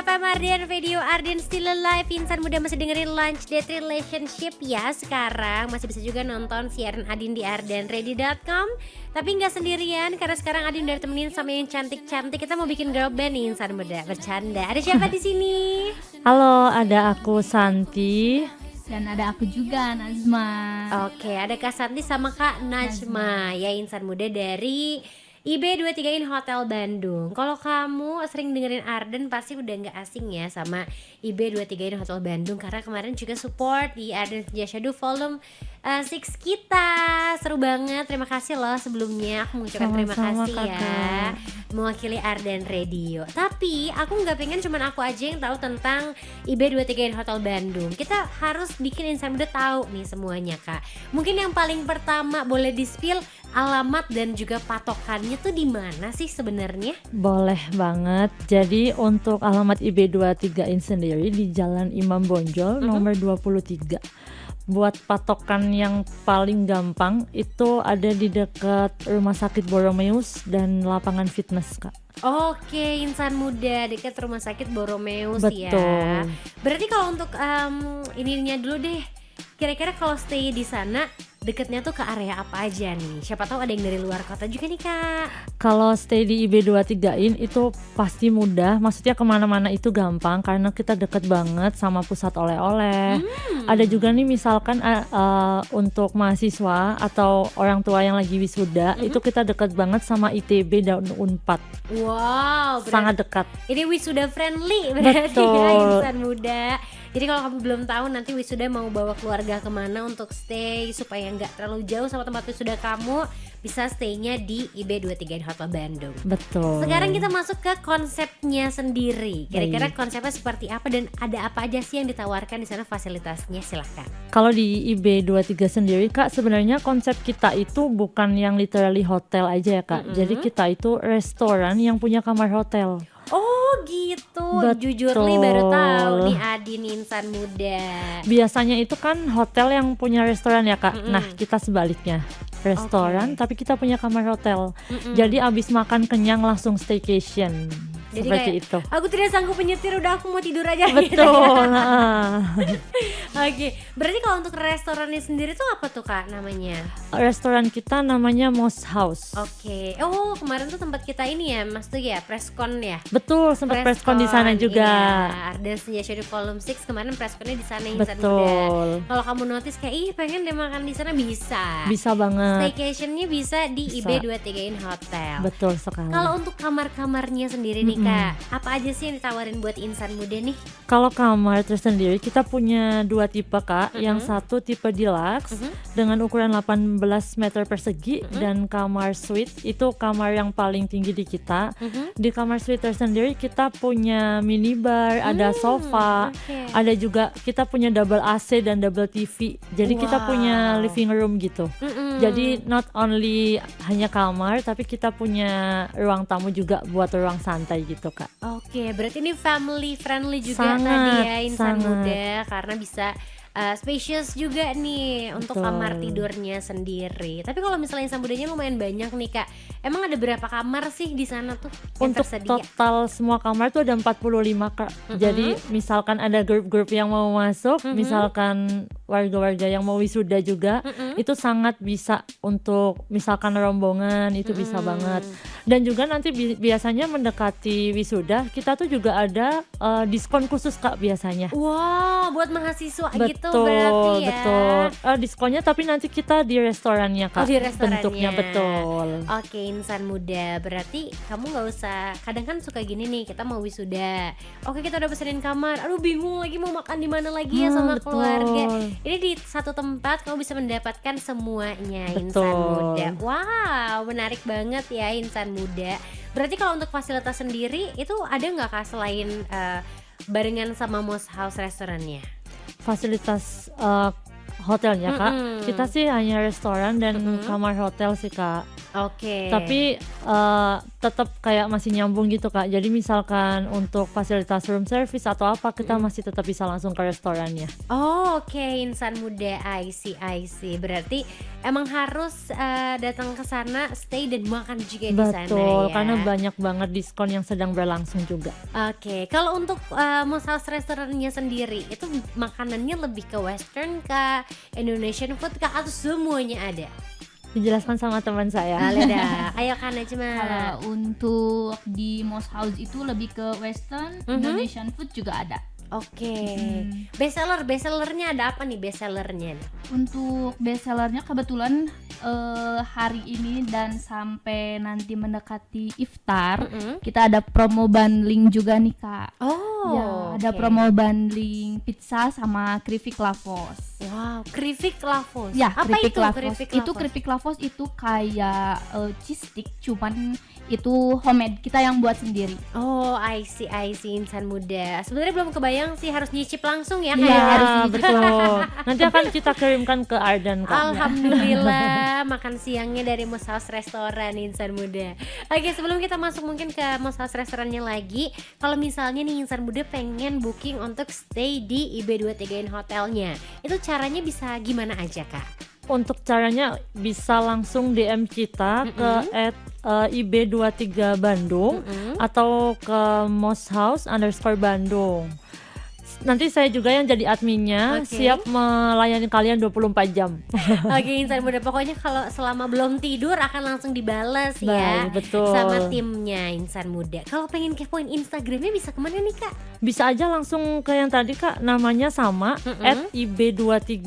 FM Arden, video Arden Still Alive, insan muda masih dengerin Lunch Date Relationship ya. Sekarang masih bisa juga nonton siaran Adin di ardenready.com. Tapi nggak sendirian karena sekarang Adin udah temenin sama yang cantik-cantik. Kita mau bikin girl band nih insan muda, bercanda. Ada siapa di sini? Halo, ada aku Santi. Dan ada aku juga, Najma. Oke, ada Kak Santi sama Kak Najma ya insan muda dari IB23 In Hotel Bandung. Kalau kamu sering dengerin Arden pasti udah nggak asing ya sama IB23 In Hotel Bandung, karena kemarin juga support di Arden Senja Shadow Volume 6 kita. Seru banget, terima kasih loh sebelumnya. Aku mengucapkan terima kasih ya mewakili Arden Radio. Tapi aku nggak pengen cuman aku aja yang tahu tentang IB23 In Hotel Bandung. Kita harus bikin insan muda tahu nih semuanya Kak. Mungkin yang paling pertama boleh di-spill alamat dan juga patokannya tuh di mana sih sebenarnya? Boleh banget. Jadi untuk alamat IB23 sendiri di Jalan Imam Bonjol nomor 23. Buat patokan yang paling gampang itu ada di dekat Rumah Sakit Boromeus dan lapangan fitness, Kak. Oke, insan muda dekat Rumah Sakit Boromeus ya. Betul. Berarti kalau untuk ininya dulu deh. Kira-kira kalau stay di sana deketnya tuh ke area apa aja nih? Siapa tahu ada yang dari luar kota juga nih Kak. Kalau stay di IB23 itu pasti mudah, maksudnya kemana-mana itu gampang karena kita deket banget sama pusat oleh-oleh. Ada juga nih misalkan untuk mahasiswa atau orang tua yang lagi wisuda, itu kita deket banget sama ITB dan UNPAD. Wow, Sangat dekat. ini wisuda friendly berarti Betul. ya insan muda. Jadi kalau kamu belum tahu nanti wisuda mau bawa keluarga kemana untuk stay supaya nggak terlalu jauh sama tempat wisuda kamu, bisa stay-nya di IB23 Hotel Bandung. Betul. Sekarang kita masuk ke konsepnya sendiri. Kira-kira konsepnya seperti apa dan ada apa aja sih yang ditawarkan di sana fasilitasnya? Silahkan. Kalau di IB23 sendiri Kak, sebenarnya konsep kita itu bukan yang literally hotel aja ya Kak. Jadi kita itu restoran yang punya kamar hotel. Oh gitu. Betul. Jujur nih baru tahu nih Adin insan muda. Biasanya itu kan hotel yang punya restoran ya Kak. Nah kita sebaliknya, restoran tapi kita punya kamar hotel. Jadi abis makan kenyang langsung staycation. Jadi Seperti kayak, itu. aku tidak sanggup menyetir, udah aku mau tidur aja. Betul. Nah. Oke, berarti kalau untuk restorannya sendiri tuh apa tuh Kak namanya? Restoran kita namanya Moss House. Oke, oh kemarin tuh tempat kita ini ya Mas tuh ya, preskon ya? Betul, sempat preskon di sana juga. Iya, Ardan Senja di Volume 6 kemarin preskonnya di sana insan muda. Betul. Kalau kamu notice kayak ih pengen deh makan di sana bisa. Bisa banget. Staycationnya bisa di Bisa. IB23 Hotel. Betul sekali. Kalau untuk kamar-kamarnya sendiri nih Kak, apa aja sih yang ditawarin buat insan muda nih? Kalau kamar tersendiri kita punya dua tipe Kak. Yang satu tipe deluxe dengan ukuran 18 meter persegi dan kamar suite itu kamar yang paling tinggi di kita. Di kamar suite tersendiri kita punya minibar, ada sofa, oke. ada juga kita punya double AC dan double TV. Jadi kita punya living room gitu. Jadi not only hanya kamar tapi kita punya ruang tamu juga buat ruang santai gitu Kak. Oke, berarti ini family friendly juga Sangat, tadi ya insan sangat. muda karena bisa spacious juga nih untuk Betul. kamar tidurnya sendiri. Tapi kalau misalnya insan mudanya lumayan banyak nih Kak, emang ada berapa kamar sih di sana tuh yang Untuk tersedia? total semua kamar tuh ada 45 Kak. Jadi misalkan ada grup-grup yang mau masuk, misalkan warga-warga yang mau wisuda juga, itu sangat bisa untuk misalkan rombongan itu bisa banget. Dan juga nanti biasanya mendekati wisuda, kita tuh juga ada diskon khusus Kak biasanya. Wow, buat mahasiswa gitu Betul, berarti ya. betul. Diskonnya tapi nanti kita di restorannya Kak. Oh, di restorannya. Bentuknya betul. Oke insan muda, berarti kamu nggak usah, kadang kan suka gini nih, kita mau wisuda, oke kita udah pesenin kamar, aduh bingung lagi mau makan di mana lagi ya sama betul. keluarga. Ini di satu tempat kamu bisa mendapatkan semuanya insan Betul. muda. Wow, menarik banget ya insan muda. Berarti kalau untuk fasilitas sendiri itu ada nggak Kak selain barengan sama Moss House restorannya? Fasilitas hotelnya Kak, kita sih hanya restoran dan kamar hotel sih Kak. Oke. Tapi tetap kayak masih nyambung gitu Kak. Jadi misalkan untuk fasilitas room service atau apa kita masih tetap bisa langsung ke restorannya. Oh, oke insan muda, I see. Berarti emang harus datang ke sana, stay dan makan juga di sana Betul, ya. karena banyak banget diskon yang sedang berlangsung juga. Oke, kalau untuk Moss House restorannya sendiri itu makanannya lebih ke western kah, Indonesian food kah, atau semuanya ada? Dijelaskan sama teman saya. Aleda, ayo kan aja mah. Kalau untuk di Moss House itu lebih ke western, Indonesian food juga ada. Oke. Bestsellernya ada apa nih bestsellernya? Untuk bestsellernya kebetulan hari ini dan sampai nanti mendekati iftar kita ada promo bundling juga nih Kak. Oh, Ya, ada oke. promo bundling pizza sama keripik lavos. Wow, keripik lavos. Ya, apa keripik itu lavos. keripik Itu lavos? keripik lavos itu kayak cheese stick, cuman itu homemade, kita yang buat sendiri. Oh, I see insan muda. Sebenarnya belum kebayang sih, harus nyicip langsung ya Iya, kayak. harus Iya, betul. Nanti akan kita kirimkan ke Ardan Kak. Alhamdulillah makan siangnya dari Moss House Restoran insan muda. Oke, sebelum kita masuk mungkin ke Moss House Restorannya lagi, kalau misalnya nih insan muda pengen booking untuk stay di IB23 hotelnya, itu caranya bisa gimana aja Kak? Untuk caranya bisa langsung DM kita ke @IB23 Bandung atau ke Moss House _ Bandung. nanti saya juga yang jadi adminnya, Oke. siap melayani kalian 24 jam. Oke insan muda, pokoknya kalau selama belum tidur akan langsung dibales ya Baik, betul. sama timnya insan muda. Kalau pengen kepoin Instagramnya bisa kemana nih Kak? Bisa aja langsung ke yang tadi Kak, namanya sama @ib23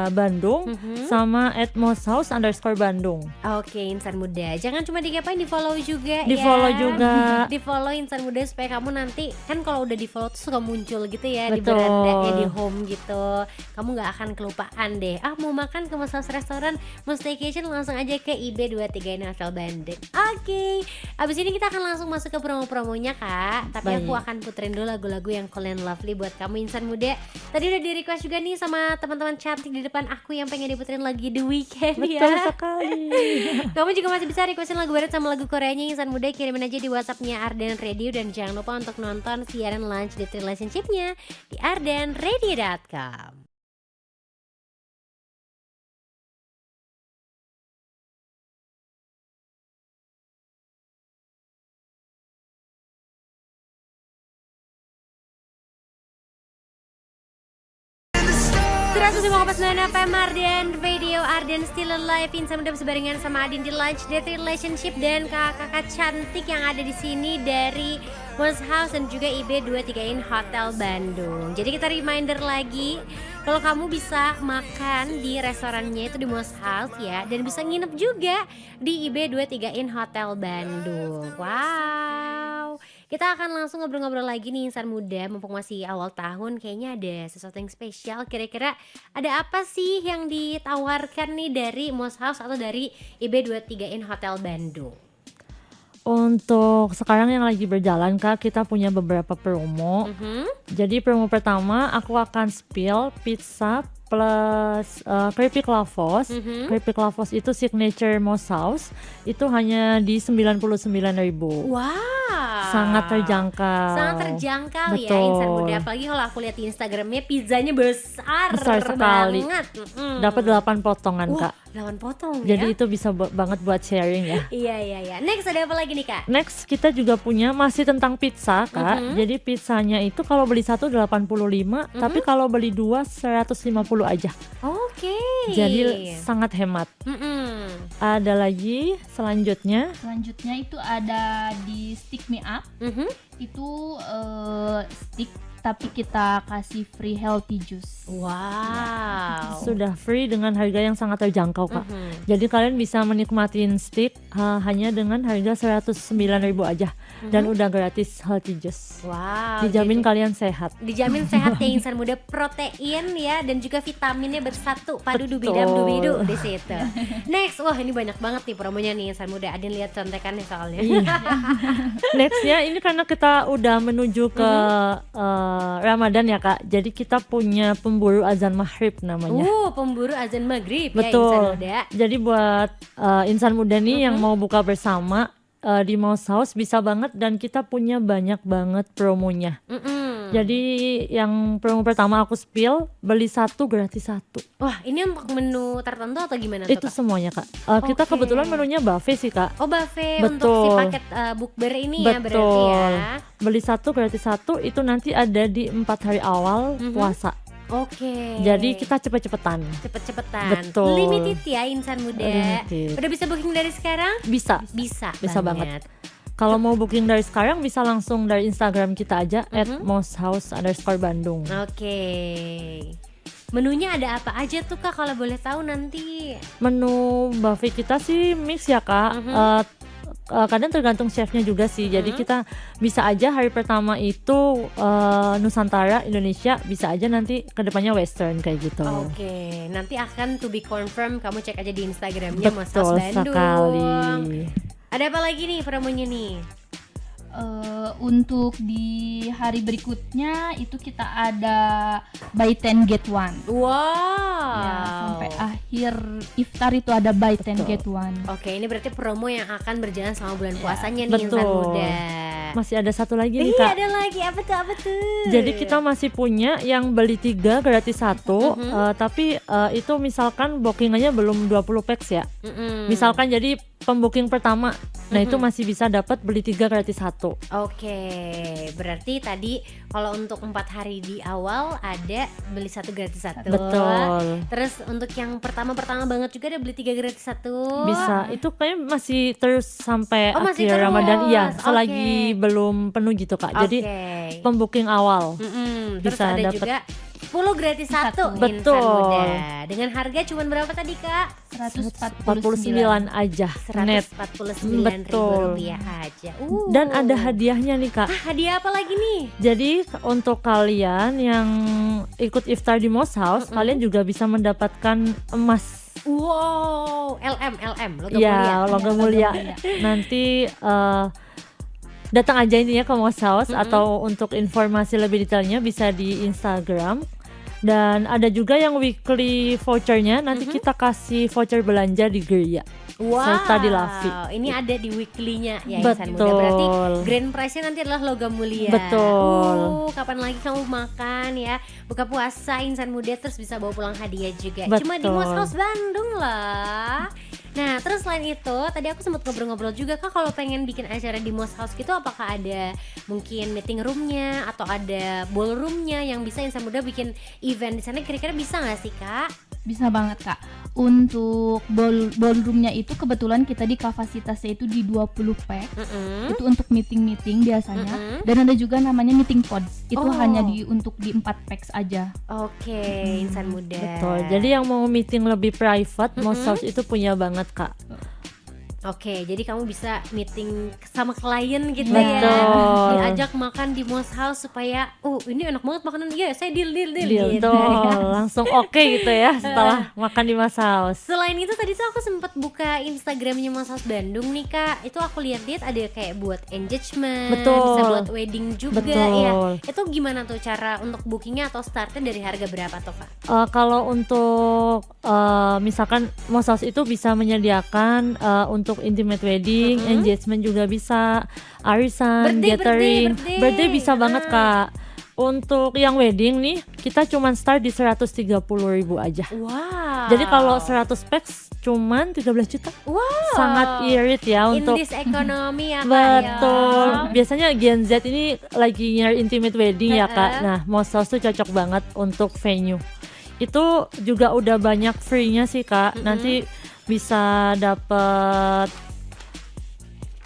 Bandung sama @moshouse_Bandung. Oke insan muda, jangan cuma dikepoin, di follow juga Di ya. follow juga. Di follow insan muda supaya kamu nanti kan kalau udah di follow tuh suka muncul gitu ya di Betul. berandanya di home gitu. Kamu nggak akan kelupaan deh. Mau makan ke Moshouse Restoran, mau staycation langsung aja ke IB23 Hotel Bandung. Oke, abis ini kita akan langsung masuk ke promo-promonya Kak. Tapi aku Baik. akan puterin dulu lagu-lagu yang cool and lovely buat kamu insan muda. Tadi udah di request juga nih sama teman-teman cantik di depan aku yang pengen diputerin lagi The Weeknd Betul ya. sekali. Kamu juga masih bisa requestin lagu barat sama lagu Koreanya insan muda, kirimin aja di WhatsAppnya Ardan Radio. Dan jangan lupa untuk nonton siaran Lunch Date Relationship-nya di ardanradio.com. Terasa 105,9 FM Ardan Radio, Ardan Still Alive. Insan muda berbarengan sama Adin di Lunch Date Relationship dan kakak-kakak cantik yang ada di sini dari Moshouse dan juga IB23 Hotel Bandung. Jadi kita reminder lagi, kalau kamu bisa makan di restorannya itu di Moshouse ya, dan bisa nginep juga di IB23 Hotel Bandung. Wow. Kita akan langsung ngobrol-ngobrol lagi nih insan muda, mumpung masih awal tahun, kayaknya ada sesuatu yang spesial. Kira-kira ada apa sih yang ditawarkan nih dari Moshouse atau dari IB23 Hotel Bandung? Untuk sekarang yang lagi berjalan Kak, kita punya beberapa promo. Jadi promo pertama aku akan spill pizza plus keripik lavos. Keripik lavos itu signature Moshouse, itu hanya di 99.000. Wow. Sangat terjangkau. Sangat terjangkau ya Betul. insan muda. Apalagi kalau aku lihat di Instagramnya pizzanya besar, Besar sekali. banget. Dapat 8 potongan Wah, Kak. 8 potong Jadi ya. itu bisa banget buat sharing ya. Iya. Next ada apa lagi nih Kak? Next kita juga punya masih tentang pizza Kak. Jadi pizzanya itu kalau beli satu 85, tapi kalau beli dua 150 aja. Oke. Jadi sangat hemat. Ada lagi selanjutnya. Selanjutnya itu ada di Stick Me Up. Itu stick tapi kita kasih free healthy juice. Wow. Sudah free dengan harga yang sangat terjangkau Kak. Jadi kalian bisa menikmatin steak hanya dengan harga 109.000 aja. Dan udah gratis healthy juice. Wow. Dijamin jadi- kalian sehat. dijamin sehat ya insan muda, protein ya dan juga vitaminnya bersatu padu Betul. dubidam dubidu di situ. Next, wah ini banyak banget nih promonya nih insan muda. Adin lihat contekannya soalnya. Nextnya ini karena kita udah menuju ke Ramadan ya Kak. Jadi kita punya pemburu azan maghrib namanya. Pemburu azan maghrib ya insan Betul. muda. Jadi buat insan muda nih yang mau buka bersama di Moshouse bisa banget, dan kita punya banyak banget promonya. Jadi yang promo pertama aku spill, beli satu gratis satu. Wah ini untuk menu tertentu atau gimana tuh Itu Kak? semuanya Kak. Kita Oke. kebetulan menunya buffet sih Kak. Oh buffet untuk si Betul. paket bukber ini ya berarti ya. Beli satu gratis satu itu nanti ada di 4 hari awal puasa. Oke. Jadi kita cepet-cepetan. cepet-cepetan. Betul. Limited ya insan muda. Limited. Udah bisa booking dari sekarang? Bisa. Bisa banget. Kalau mau booking dari sekarang bisa langsung dari Instagram kita aja @moshouse_Bandung. Oke. Menunya ada apa aja tuh Kak kalau boleh tahu nanti? Menu buffet kita sih mix ya Kak. Kadang tergantung chefnya juga sih. Jadi kita bisa aja hari pertama itu Nusantara Indonesia, bisa aja nanti kedepannya Western kayak gitu. Oke, nanti akan to be confirm. Kamu cek aja di Instagramnya Moshouse Betul Bandung. sekali. Ada apa lagi nih promonya nih? Untuk di hari berikutnya itu kita ada buy 10 get 1. Wow. Ya, sampai akhir iftar itu ada buy 10 get 1. Oke, ini berarti promo yang akan berjalan selama bulan puasanya nih insan betul. muda. Masih ada satu lagi nih Iya Kak. ada lagi, apa tuh? Jadi kita masih punya yang beli 3 gratis 1, tapi itu misalkan bookingannya belum 20 packs ya. Misalkan jadi pembooking pertama Nah itu masih bisa dapat beli 3 gratis 1. Oke, berarti tadi kalau untuk 4 hari di awal ada beli 1 gratis 1. Betul. Terus untuk yang pertama banget juga ada beli 3 gratis 1. Bisa, itu kayaknya masih terus sampai Oh, masih akhir terus. Ramadan. Iya, Oke. selagi belum penuh gitu Kak. Jadi Oke. pembooking awal. Terus bisa ada dapet. juga 10 gratis 1 Betul. Insan Muda. Dengan harga cuman berapa tadi Kak? 49 aja net. 149 Betul. rupiah aja. Dan ada hadiahnya nih Kak. Hadiah apa lagi nih? Jadi untuk kalian yang ikut iftar di Moss House, kalian juga bisa mendapatkan emas. Wow, LM logam mulia. Iya, logam mulia. Nanti datang aja ini ya ke Moss House, atau untuk informasi lebih detailnya bisa di Instagram. Dan ada juga yang weekly vouchernya, nanti kita kasih voucher belanja di Geria. Wow, serta di Lavi. ini ada di weekly-nya ya Insan Muda. Betul. Berarti grand prize-nya nanti adalah logam mulia. Betul. Kapan lagi kamu makan ya, buka puasa Insan Muda terus bisa bawa pulang hadiah juga. Betul. Cuma di Moss House Bandung lah. Nah terus selain itu tadi aku sempat ngobrol-ngobrol juga Kak, kalau pengen bikin acara di Moss House gitu, apakah ada mungkin meeting room-nya atau ada ballroom-nya yang bisa Insan Muda bikin event di sana, kira-kira bisa nggak sih Kak? Bisa banget Kak. Untuk ballroomnya itu kebetulan kita di kapasitasnya itu di 20 pack. Itu untuk meeting biasanya. Dan ada juga namanya meeting pods. Itu Oh. hanya untuk di 4 packs aja. Oke, Insan Muda. Betul. Jadi yang mau meeting lebih private, Moss House itu punya banget Kak. Oke, jadi kamu bisa meeting sama klien gitu Betul. ya, diajak makan di Moss House supaya, ini enak banget makanan, iya saya deal gitu. Betul, langsung oke gitu ya setelah makan di Moss House. Selain itu tadi tuh aku sempat buka Instagramnya Moss House Bandung nih Kak, itu aku lihat-lihat ada kayak buat engagement, Betul. bisa buat wedding juga Betul. ya. Itu gimana tuh cara untuk bookingnya atau startnya dari harga berapa tuh Kak? Kalau untuk misalkan Moss House itu bisa menyediakan untuk intimate wedding, engagement juga bisa, arisan, gathering, birthday bisa banget Kak. Untuk yang wedding nih, kita cuman start di 130.000 aja. Wow. Jadi kalau 100 packs cuman 13 juta. Wow. Sangat irit ya In untuk this economy ya Kak. betul. Ya. Biasanya Gen Z ini lagi nyari intimate wedding ya Kak. Nah, Moss House tuh cocok banget untuk venue. Itu juga udah banyak free-nya sih Kak. Nanti bisa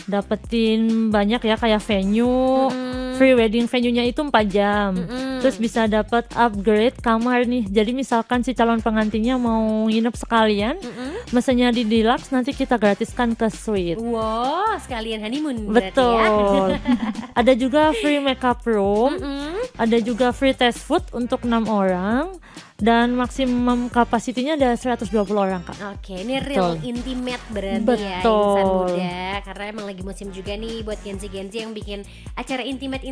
dapetin banyak ya, kayak venue, free wedding venue-nya itu 4 jam. Terus bisa dapat upgrade kamar nih. Jadi misalkan si calon pengantinnya mau nginep sekalian, mesennya di deluxe, nanti kita gratiskan ke suite. Wow, sekalian honeymoon berarti ya. Betul. Ada juga free makeup room, ada juga free test food untuk 6 orang. Dan maksimum kapasitinya ada 120 orang Kak. Oke, ini real Betul. intimate berarti ya Betul. Insan Muda. Karena emang lagi musim juga nih buat Gen-Z yang bikin acara intimate.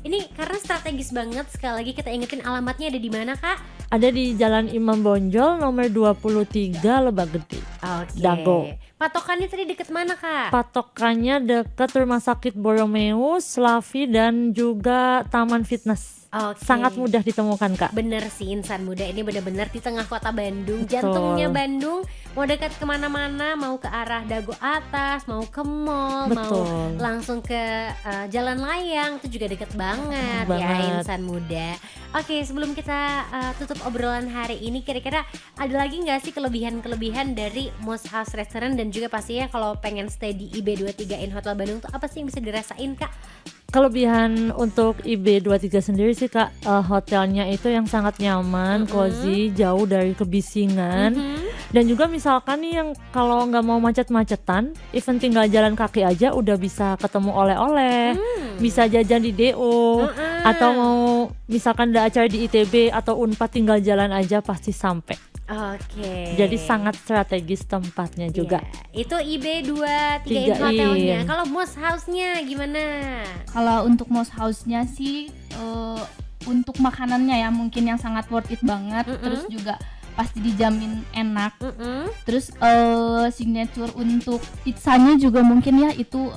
Ini karena strategis banget, sekali lagi kita ingetin alamatnya ada di mana Kak? Ada di Jalan Imam Bonjol nomor 23 Lebak Gede. Oke. Dago. Patokannya tadi deket mana Kak? Patokannya dekat Rumah Sakit Boromeus, Lavi, dan juga Taman Fitness. Oke. Sangat mudah ditemukan Kak. Bener sih Insan Muda, ini bener-bener di tengah kota Bandung, Betul. jantungnya Bandung. Mau dekat kemana-mana, mau ke arah Dago atas, mau ke mall, mau Betul. langsung ke Jalan Layang, itu juga deket banget ya Banget. Insan Muda. Oke, sebelum kita tutup obrolan hari ini, kira-kira ada lagi nggak sih kelebihan-kelebihan dari Moss House Restaurant, dan juga pastinya kalau pengen stay di IB23 in Hotel Bandung tuh apa sih yang bisa dirasain Kak? Kelebihan untuk IB23 sendiri sih Kak, hotelnya itu yang sangat nyaman, cozy, jauh dari kebisingan. Dan juga misalkan nih yang kalau nggak mau macet-macetan, even tinggal jalan kaki aja udah bisa ketemu oleh-oleh, bisa jajan di DO, atau mau misalkan ada acara di ITB atau Unpad, tinggal jalan aja pasti sampai. Oke. Jadi sangat strategis tempatnya juga. Iya, itu IB23 in 3 hotelnya. in. Kalau Moss House-nya gimana? Kalau untuk Moss House-nya sih untuk makanannya ya mungkin yang sangat worth it banget. Terus juga pasti dijamin enak. Terus signature untuk pizzanya juga mungkin ya itu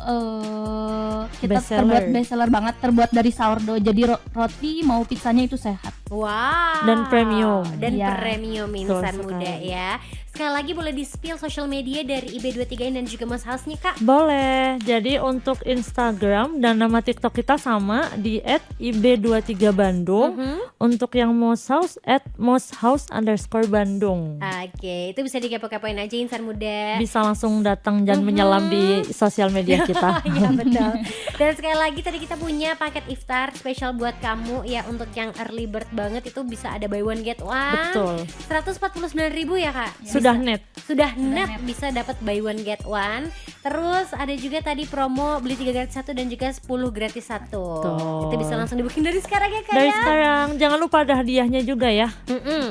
kita Best terbuat seller. best seller banget, terbuat dari sourdough. Jadi roti mau pizzanya itu sehat. Wow. Dan premium. Dan Iya. premium Betul Insan Muda sekali. ya. Sekali lagi boleh di-spill social media dari IB23 dan juga Moss House-nya Kak. Boleh. Jadi untuk Instagram dan nama TikTok kita sama di @ib23bandung. Untuk yang Moss House @mosshouse_bandung. Oke, itu bisa dikepo-kepoin aja insan muda. Bisa langsung datang dan menyelam di sosial media kita. Iya betul. Dan sekali lagi tadi kita punya paket iftar spesial buat kamu ya, untuk yang early bird banget itu bisa ada buy one get one. Betul. 149.000 ya Kak. Sudah net. Sudah net bisa dapat buy one get one. Terus ada juga tadi promo beli 3 gratis 1 dan juga 10 gratis 1. Tuh. Itu bisa langsung di booking dari sekarang ya Kak Dari ya. sekarang jangan lupa ada hadiahnya juga ya.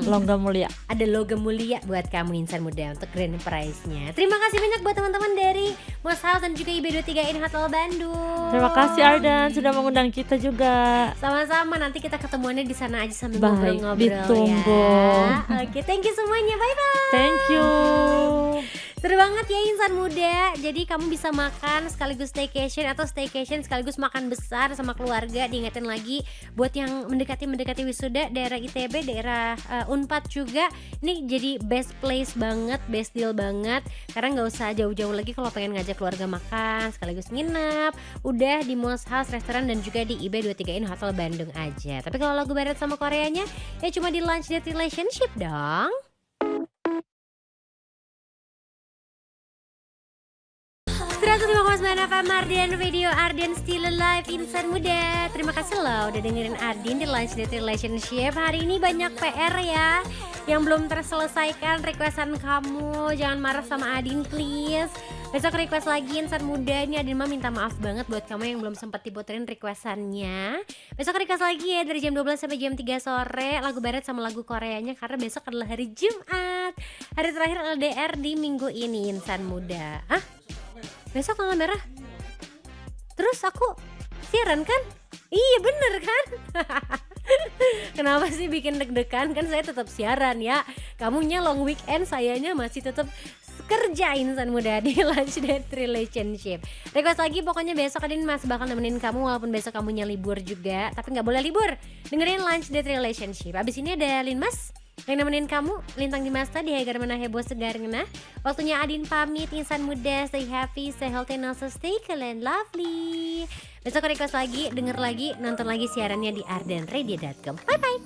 Logam mulia. Ada logam mulia buat kamu insan muda untuk grand prize-nya. Terima kasih banyak buat teman-teman dari Moss House dan juga IB23 in Hotel Bandung. Terima kasih Ardan sudah mengundang kita juga. Sama-sama, nanti kita ketemuannya di sana aja sambil Baik, ngobrol-ngobrol ditunggu. ya. Oke, thank you semuanya. Bye bye. Thank you. Seru banget ya insan muda. Jadi kamu bisa makan sekaligus staycation atau staycation sekaligus makan besar sama keluarga. Diingetin lagi buat yang mendekati wisuda daerah ITB, daerah Unpad juga. Ini jadi best place banget, best deal banget. Karena nggak usah jauh-jauh lagi kalau pengen ngajak keluarga makan sekaligus nginep. Udah di Moss House Restoran dan juga di IB23 in Hotel Bandung aja. Tapi kalau lagu barat sama Koreanya ya cuma di Lunch Date Relationship dong. 105,9 FM Arden Radio, Arden Still Alive insan muda. Terima kasih loh udah dengerin Arden di Lunch Date Relationship. Hari ini banyak PR ya yang belum terselesaikan requestan kamu. Jangan marah sama Adin please. Besok request lagi insan muda. Ini Adin mah minta maaf banget buat kamu yang belum sempat diputerin requestannya. Besok request lagi ya dari jam 12 sampai jam 3 sore. Lagu barat sama lagu Koreanya karena besok adalah hari Jumat, hari terakhir LDR di minggu ini insan muda. Besok tanggal merah. Terus aku siaran kan? Iya bener kan? Kenapa sih bikin deg-degan? Kan saya tetap siaran ya. Kamunya long weekend, sayanya masih tetap kerja insan muda di Lunch Date Relationship. Request lagi pokoknya besok Adin masih bakal nemenin kamu walaupun besok kamunya libur juga. Tapi gak boleh libur, dengerin Lunch Date Relationship. Abis ini ada Linmas yang nemenin kamu, Lintang di Masta di Hagar Mana Heboh Segar Ngena. Waktunya Adin pamit insan muda. Stay happy, stay healthy, and also stay cool and lovely. Besok request lagi, denger lagi, nonton lagi siarannya di ardenradio.com. Bye bye.